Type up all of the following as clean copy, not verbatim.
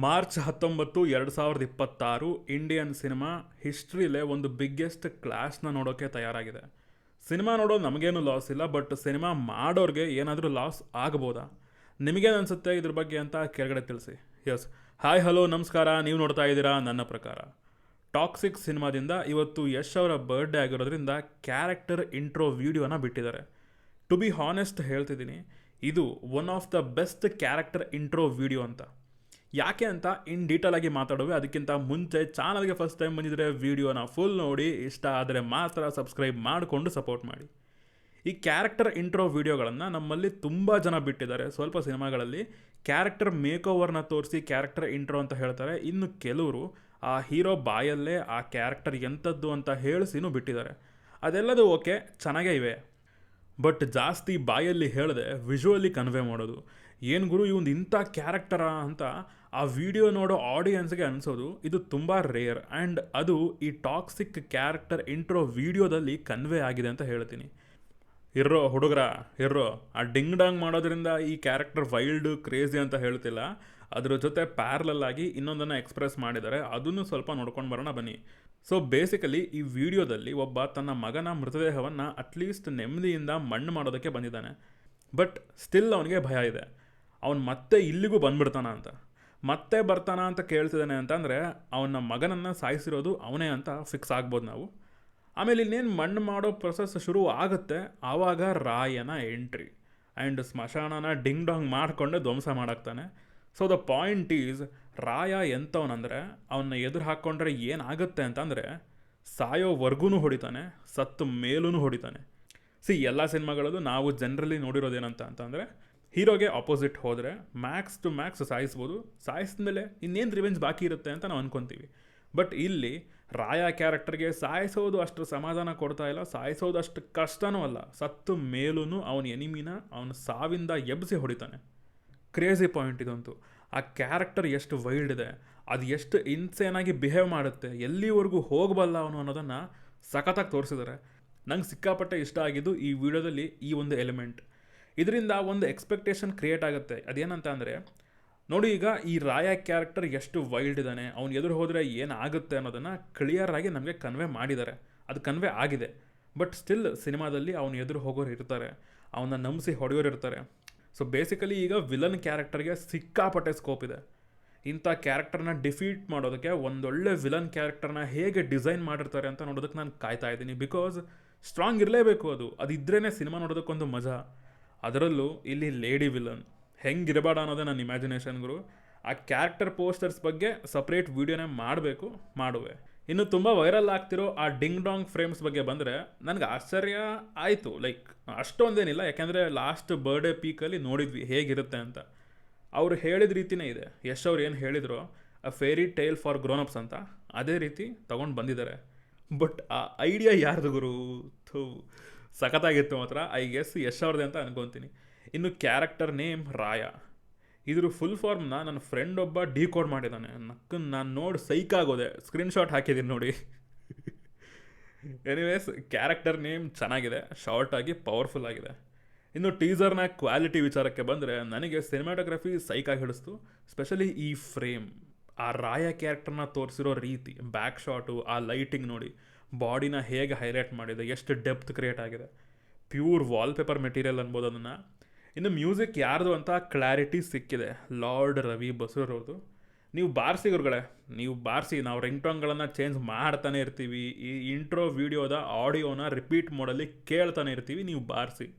March 19, 2026 Indian cinema ಹಿಸ್ಟ್ರಿಲೇ ಒಂದು biggest ಕ್ಲಾಶ್ನ ನೋಡೋಕ್ಕೆ ತಯಾರಾಗಿದೆ. Cinema ನೋಡೋದು ನಮಗೇನು ಲಾಸ್ ಇಲ್ಲ, ಬಟ್ ಸಿನಿಮಾ ಮಾಡೋರಿಗೆ ಏನಾದರೂ ಲಾಸ್ ಆಗ್ಬೋದಾ? ನಿಮಗೇನು ಅನಿಸುತ್ತೆ ಇದ್ರ ಬಗ್ಗೆ ಅಂತ ಕೆಳಗಡೆ ತಿಳಿಸಿ. ಎಸ್, ಹಾಯ್ ಹಲೋ ನಮಸ್ಕಾರ, ನೀವು ನೋಡ್ತಾ ಇದ್ದೀರಾ ನನ್ನ ಪ್ರಕಾರ. ಟಾಕ್ಸಿಕ್ ಸಿನಿಮಾದಿಂದ ಇವತ್ತು ಯಶ್ ಅವರ ಬರ್ಡೇ ಆಗಿರೋದ್ರಿಂದ ಕ್ಯಾರೆಕ್ಟರ್ ಇಂಟ್ರೋ ವಿಡಿಯೋನ ಬಿಟ್ಟಿದ್ದಾರೆ. ಟು ಬಿ ಹಾನೆಸ್ಟ್ ಹೇಳ್ತಿದ್ದೀನಿ, ಇದು one of the best character intro video ಅಂತ. ಯಾಕೆ ಅಂತ ಇನ್ ಡೀಟೇಲ್ ಆಗಿ ಮಾತಾಡುವೆ. ಅದಕ್ಕಿಂತ ಮುಂಚೆ ಚಾನಲ್ಗೆ ಫಸ್ಟ್ ಟೈಮ್ ಬಂದಿದ್ರೆ ವಿಡಿಯೋನ ಫುಲ್ ನೋಡಿ, ಇಷ್ಟ ಆದರೆ ಮಾತ್ರ ಸಬ್ಸ್ಕ್ರೈಬ್ ಮಾಡಿಕೊಂಡು ಸಪೋರ್ಟ್ ಮಾಡಿ. ಈ ಕ್ಯಾರೆಕ್ಟರ್ ಇಂಟ್ರೋ ವಿಡಿಯೋಗಳನ್ನು ನಮ್ಮಲ್ಲಿ ತುಂಬ ಜನ ಬಿಟ್ಟಿದ್ದಾರೆ. ಸ್ವಲ್ಪ ಸಿನಿಮಾಗಳಲ್ಲಿ ಕ್ಯಾರೆಕ್ಟರ್ ಮೇಕ್ ಓವರ್ನ ತೋರಿಸಿ ಕ್ಯಾರೆಕ್ಟರ್ ಇಂಟ್ರೋ ಅಂತ ಹೇಳ್ತಾರೆ. ಇನ್ನು ಕೆಲವರು ಆ ಹೀರೋ ಬಾಯಲ್ಲೇ ಆ ಕ್ಯಾರೆಕ್ಟರ್ ಎಂಥದ್ದು ಅಂತ ಹೇಳಿಸಿನೂ ಬಿಟ್ಟಿದ್ದಾರೆ. ಅದೆಲ್ಲದು ಓಕೆ, ಚೆನ್ನಾಗೇ ಇವೆ. ಬಟ್ ಜಾಸ್ತಿ ಬಾಯಲ್ಲಿ ಹೇಳದೆ ವಿಜುವಲಿ ಕನ್ವೆ ಮಾಡೋದು, ಏನು ಗುರು ಇವೊಂದು ಇಂಥ ಕ್ಯಾರೆಕ್ಟರಾ ಅಂತ ಆ ವಿಡಿಯೋ ನೋಡೋ ಆಡಿಯನ್ಸ್ಗೆ ಅನಿಸೋದು, ಇದು ತುಂಬ ರೇರ್. ಆ್ಯಂಡ್ ಅದು ಈ ಟಾಕ್ಸಿಕ್ ಕ್ಯಾರೆಕ್ಟರ್ ಇಂಟ್ರೋ ವಿಡಿಯೋದಲ್ಲಿ ಕನ್ವೆ ಆಗಿದೆ ಅಂತ ಹೇಳ್ತೀನಿ. ಇರೋ ಹುಡುಗರ ಇರೋ, ಆ ಡಿಂಗ್ ಡಾಂಗ್ ಮಾಡೋದ್ರಿಂದ ಈ ಕ್ಯಾರೆಕ್ಟರ್ ವೈಲ್ಡ್ ಕ್ರೇಜಿ ಅಂತ ಹೇಳ್ತಿಲ್ಲ. ಅದ್ರ ಜೊತೆ ಪ್ಯಾರಲಲ್ ಆಗಿ ಇನ್ನೊಂದನ್ನು ಎಕ್ಸ್ಪ್ರೆಸ್ ಮಾಡಿದ್ದಾರೆ, ಅದನ್ನು ಸ್ವಲ್ಪ ನೋಡ್ಕೊಂಡು ಬರೋಣ ಬನ್ನಿ. ಸೊ ಬೇಸಿಕಲಿ ಈ ವಿಡಿಯೋದಲ್ಲಿ ಒಬ್ಬ ತನ್ನ ಮಗನ ಮೃತದೇಹವನ್ನು ಅಟ್ಲೀಸ್ಟ್ ನೆಮ್ಮದಿಯಿಂದ ಮಣ್ಣು ಮಾಡೋದಕ್ಕೆ ಬಂದಿದ್ದಾನೆ. ಬಟ್ ಸ್ಟಿಲ್ ಅವನಿಗೆ ಭಯ ಇದೆ, ಅವನು ಮತ್ತೆ ಇಲ್ಲಿಗೂ ಬಂದ್ಬಿಡ್ತಾನ ಅಂತ. ಮತ್ತೆ ಬರ್ತಾನ ಅಂತ ಕೇಳ್ತಿದ್ದಾನೆ ಅಂತಂದರೆ ಅವನ ಮಗನನ್ನು ಸಾಯಿಸಿರೋದು ಅವನೇ ಅಂತ ಫಿಕ್ಸ್ ಆಗ್ಬೋದು ನಾವು. ಆಮೇಲೆ ಇನ್ನೇನು ಮಣ್ಣು ಮಾಡೋ ಪ್ರೊಸೆಸ್ ಶುರು ಆಗುತ್ತೆ, ಆವಾಗ ರಾಯನ ಎಂಟ್ರಿ ಆ್ಯಂಡ್ ಸ್ಮಶಾನನ ಡಿಂಗ್ ಡಾಂಗ್ ಮಾಡಿಕೊಂಡೆ ಧ್ವಂಸ ಮಾಡಾಕ್ತಾನೆ. ಸೊ ದ ಪಾಯಿಂಟ್ ಈಸ್, ರಾಯ ಎಂಥವನಂದರೆ ಅವನ್ನ ಎದುರು ಹಾಕ್ಕೊಂಡ್ರೆ ಏನಾಗುತ್ತೆ ಅಂತಂದರೆ ಸಾಯೋವರೆಗೂ ಹೊಡಿತಾನೆ, ಸತ್ತು ಮೇಲೂ ಹೊಡಿತಾನೆ. ಎಲ್ಲ ಸಿನಿಮಾಗಳಲ್ಲೂ ನಾವು ಜನರಲಿ ನೋಡಿರೋದೇನಂತ ಅಂತಂದರೆ ಹೀರೋಗೆ ಆಪೋಸಿಟ್ ಹೋದರೆ ಮ್ಯಾಕ್ಸ್ ಟು ಮ್ಯಾಕ್ಸ್ ಸಾಯಿಸ್ಬೋದು, ಸಾಯಿಸಿದ್ಮೇಲೆ ಇನ್ನೇನು ರಿವೆಂಜ್ ಬಾಕಿ ಇರುತ್ತೆ ಅಂತ ನಾವು ಅಂದ್ಕೊತೀವಿ. ಬಟ್ ಇಲ್ಲಿ ರಾಯ ಕ್ಯಾರೆಕ್ಟರ್ಗೆ ಸಾಯಿಸೋದು ಅಷ್ಟು ಸಮಾಧಾನ ಕೊಡ್ತಾ ಇಲ್ಲ, ಸಾಯಿಸೋದು ಅಷ್ಟು ಕಷ್ಟನೂ ಅಲ್ಲ. ಸತ್ತು ಮೇಲೂ ಅವನ ಎನಿಮಿನ ಅವನ ಸಾವಿಂದ ಎಬ್ಬಿಸಿ ಹೊಡಿತಾನೆ. ಕ್ರೇಜಿ ಪಾಯಿಂಟ್ ಇದಂತೂ. ಆ ಕ್ಯಾರೆಕ್ಟರ್ ಎಷ್ಟು ವೈಲ್ಡ್ ಇದೆ, ಅದು ಎಷ್ಟು ಇನ್ಸೇನಾಗಿ ಬಿಹೇವ್ ಮಾಡುತ್ತೆ, ಎಲ್ಲಿವರೆಗೂ ಹೋಗಬಲ್ಲ ಅವನು ಅನ್ನೋದನ್ನು ಸಖತ್ತಾಗಿ ತೋರಿಸಿದ್ದಾರೆ. ನಂಗೆ ಸಿಕ್ಕಾಪಟ್ಟೆ ಇಷ್ಟ ಆಗಿದ್ದು ಈ ವಿಡಿಯೋದಲ್ಲಿ ಈ ಒಂದು ಎಲಿಮೆಂಟ್. ಇದರಿಂದ ಒಂದು ಎಕ್ಸ್ಪೆಕ್ಟೇಷನ್ ಕ್ರಿಯೇಟ್ ಆಗುತ್ತೆ. ಅದೇನಂತ ಅಂದರೆ, ನೋಡಿ ಈಗ ಈ ರಾಯ ಕ್ಯಾರೆಕ್ಟರ್ ಎಷ್ಟು ವೈಲ್ಡ್ ಇದ್ದಾನೆ, ಅವ್ನು ಎದುರು ಹೋದರೆ ಏನಾಗುತ್ತೆ ಅನ್ನೋದನ್ನು ಕ್ಲಿಯರಾಗಿ ನಮಗೆ ಕನ್ವೆ ಮಾಡಿದ್ದಾರೆ. ಅದು ಕನ್ವೆ ಆಗಿದೆ. ಬಟ್ ಸ್ಟಿಲ್ ಸಿನಿಮಾದಲ್ಲಿ ಅವನು ಎದುರು ಹೋಗೋರು ಇರ್ತಾರೆ, ಅವನ್ನ ನಂಬಿಸಿ ಹೊಡೆಯೋರು ಇರ್ತಾರೆ. ಸೊ ಬೇಸಿಕಲಿ ಈಗ ವಿಲನ್ ಕ್ಯಾರೆಕ್ಟರ್ಗೆ ಸಿಕ್ಕಾಪಟ್ಟೆ ಸ್ಕೋಪ್ ಇದೆ. ಇಂಥ ಕ್ಯಾರೆಕ್ಟರ್ನ ಡಿಫೀಟ್ ಮಾಡೋದಕ್ಕೆ ಒಂದೊಳ್ಳೆ ವಿಲನ್ ಕ್ಯಾರೆಕ್ಟರ್ನ ಹೇಗೆ ಡಿಸೈನ್ ಮಾಡಿರ್ತಾರೆ ಅಂತ ನೋಡೋದಕ್ಕೆ ನಾನು ಕಾಯ್ತಾ ಇದ್ದೀನಿ. ಬಿಕಾಸ್ ಸ್ಟ್ರಾಂಗ್ ಇರಲೇಬೇಕು, ಅದು ಇದ್ರೇ ಸಿನಿಮಾ ನೋಡೋದಕ್ಕೊಂದು ಮಜಾ. ಅದರಲ್ಲೂ ಇಲ್ಲಿ ಲೇಡಿ ವಿಲನ್ ಹೆಂಗಿರಬೇಡ ಅನ್ನೋದೇ ನನ್ನ ಇಮ್ಯಾಜಿನೇಷನ್ಗಳು. ಆ ಕ್ಯಾರೆಕ್ಟರ್ ಪೋಸ್ಟರ್ಸ್ ಬಗ್ಗೆ ಸಪ್ರೇಟ್ ವೀಡಿಯೋನೇ ಮಾಡುವೆ. ಇನ್ನು ತುಂಬ ವೈರಲ್ ಆಗ್ತಿರೋ ಆ ಡಿಂಗ್ ಡಾಂಗ್ ಫ್ರೇಮ್ಸ್ ಬಗ್ಗೆ ಬಂದರೆ ನನಗೆ ಆಶ್ಚರ್ಯ ಆಯಿತು. ಲೈಕ್ ಅಷ್ಟೊಂದೇನಿಲ್ಲ, ಯಾಕೆಂದರೆ ಲಾಸ್ಟ್ ಬರ್ಡೇ ಪೀಕಲ್ಲಿ ನೋಡಿದ್ವಿ ಹೇಗಿರುತ್ತೆ ಅಂತ. ಅವರು ಹೇಳಿದ ರೀತಿಯೇ ಇದೆ. ಯಶ್ ಅವ್ರು ಏನು ಹೇಳಿದ್ರು, ಅ ಫೇರಿ ಟೇಲ್ ಫಾರ್ ಗ್ರೋನಪ್ಸ್ ಅಂತ, ಅದೇ ರೀತಿ ತೊಗೊಂಡು ಬಂದಿದ್ದಾರೆ. ಬಟ್ ಆ ಐಡಿಯಾ ಯಾರ್ದು ಗುರು? ಸಖತ್ತಾಗಿತ್ತು ಮಾತ್ರ. ಐ ಗೆಸ್ ಯಶ್ ಅವ್ರದ್ದೆ ಅಂತ ಅನ್ಕೊತೀನಿ. ಇನ್ನು ಕ್ಯಾರೆಕ್ಟರ್ ನೇಮ್ ರಾಯ, ಇದ್ರ ಫುಲ್ ಫಾರ್ಮ್ನ ನನ್ನ ಫ್ರೆಂಡ್ ಒಬ್ಬ ಡಿಕೋಡ್ ಮಾಡಿದ್ದಾನೆ. ನಾನು ನೋಡಿ ಸೈಕಾಗೋದೆ, ಸ್ಕ್ರೀನ್ಶಾಟ್ ಹಾಕಿದ್ದೀನಿ ನೋಡಿ. ಎನಿವೇಸ್, ಕ್ಯಾರೆಕ್ಟರ್ ನೇಮ್ ಚೆನ್ನಾಗಿದೆ, ಶಾರ್ಟಾಗಿ ಪವರ್ಫುಲ್ ಆಗಿದೆ. ಇನ್ನು ಟೀಸರ್ನ ಕ್ವಾಲಿಟಿ ವಿಚಾರಕ್ಕೆ ಬಂದರೆ ನನಗೆ ಸಿನಿಮಾಟೋಗ್ರಫಿ ಸೈಕಾಗಿ ಹಿಡಿಸ್ತು. ಸ್ಪೆಷಲಿ ಈ ಫ್ರೇಮ್, ಆ ರಾಯ ಕ್ಯಾರೆಕ್ಟರ್ನ ತೋರಿಸಿರೋ ರೀತಿ, ಬ್ಯಾಕ್ ಶಾಟು, ಆ ಲೈಟಿಂಗ್ ನೋಡಿ, ಬಾಡಿನ ಹೇಗೆ ಹೈಲೈಟ್ ಮಾಡಿದೆ, ಎಷ್ಟು ಡೆಪ್ತ್ ಕ್ರಿಯೇಟ್ ಆಗಿದೆ. ಪ್ಯೂರ್ ವಾಲ್ಪೇಪರ್ ಮೆಟೀರಿಯಲ್ ಅನ್ಬೋದು ಅದನ್ನು. ಇನ್ನು ಮ್ಯೂಸಿಕ್ ಯಾರ್ದು ಅಂತ ಕ್ಲಾರಿಟಿ ಸಿಕ್ಕಿದೆ, ಲಾರ್ಡ್ ರವಿ ಬಸೂರವ್ರದ್ದು. ನೀವು ಬಾರಿಸಿ ಗುರುಗಳೇ, ನೀವು ಬಾರಿಸಿ. ನಾವು ರಿಂಗ್ ಟೋನ್ಗಳನ್ನು ಚೇಂಜ್ ಮಾಡ್ತಾನೆ ಇರ್ತೀವಿ, ಈ ಇಂಟ್ರೋ ವಿಡಿಯೋದ ಆಡಿಯೋನ ರಿಪೀಟ್ ಮೋಡಲ್ಲಿ ಕೇಳ್ತಾನೆ ಇರ್ತೀವಿ. ನೀವು ಬಾರಿಸಿ.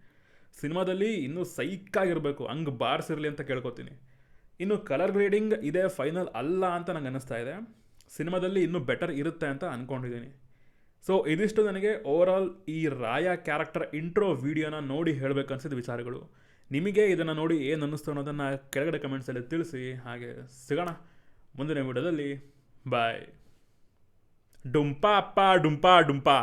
ಸಿನಿಮಾದಲ್ಲಿ ಇನ್ನೂ ಸೈಕಾಗಿರಬೇಕು, ಹಂಗೆ ಬಾರಿಸಿರಲಿ ಅಂತ ಕೇಳ್ಕೊತೀನಿ. ಇನ್ನು ಕಲರ್ ಗ್ರೇಡಿಂಗ್ ಇದೇ ಫೈನಲ್ ಅಲ್ಲ ಅಂತ ನಂಗೆ ಅನ್ನಿಸ್ತಾ ಇದೆ. ಸಿನಿಮಾದಲ್ಲಿ ಇನ್ನೂ ಬೆಟರ್ ಇರುತ್ತೆ ಅಂತ ಅಂದ್ಕೊಂಡಿದ್ದೀನಿ. ಸೊ ಇದಿಷ್ಟು ನನಗೆ ಓವರಾಲ್ ಈ ರಾಯ ಕ್ಯಾರೆಕ್ಟರ್ ಇಂಟ್ರೋ ವಿಡಿಯೋನ ನೋಡಿ ಹೇಳಬೇಕನ್ಸಿದ ವಿಚಾರಗಳು. ನಿಮಗೆ ಇದನ್ನು ನೋಡಿ ಏನು ಅನ್ನಿಸ್ತು ಅನ್ನೋದನ್ನು ಕೆಳಗಡೆ ಕಮೆಂಟ್ಸಲ್ಲಿ ತಿಳಿಸಿ. ಹಾಗೆ ಸಿಗೋಣ ಮುಂದಿನ ವಿಡಿಯೋದಲ್ಲಿ. ಬಾಯ್. ಡುಂಪಾ ಅಪ್ಪ ಡುಂಪಾ ಡುಂಪಾ.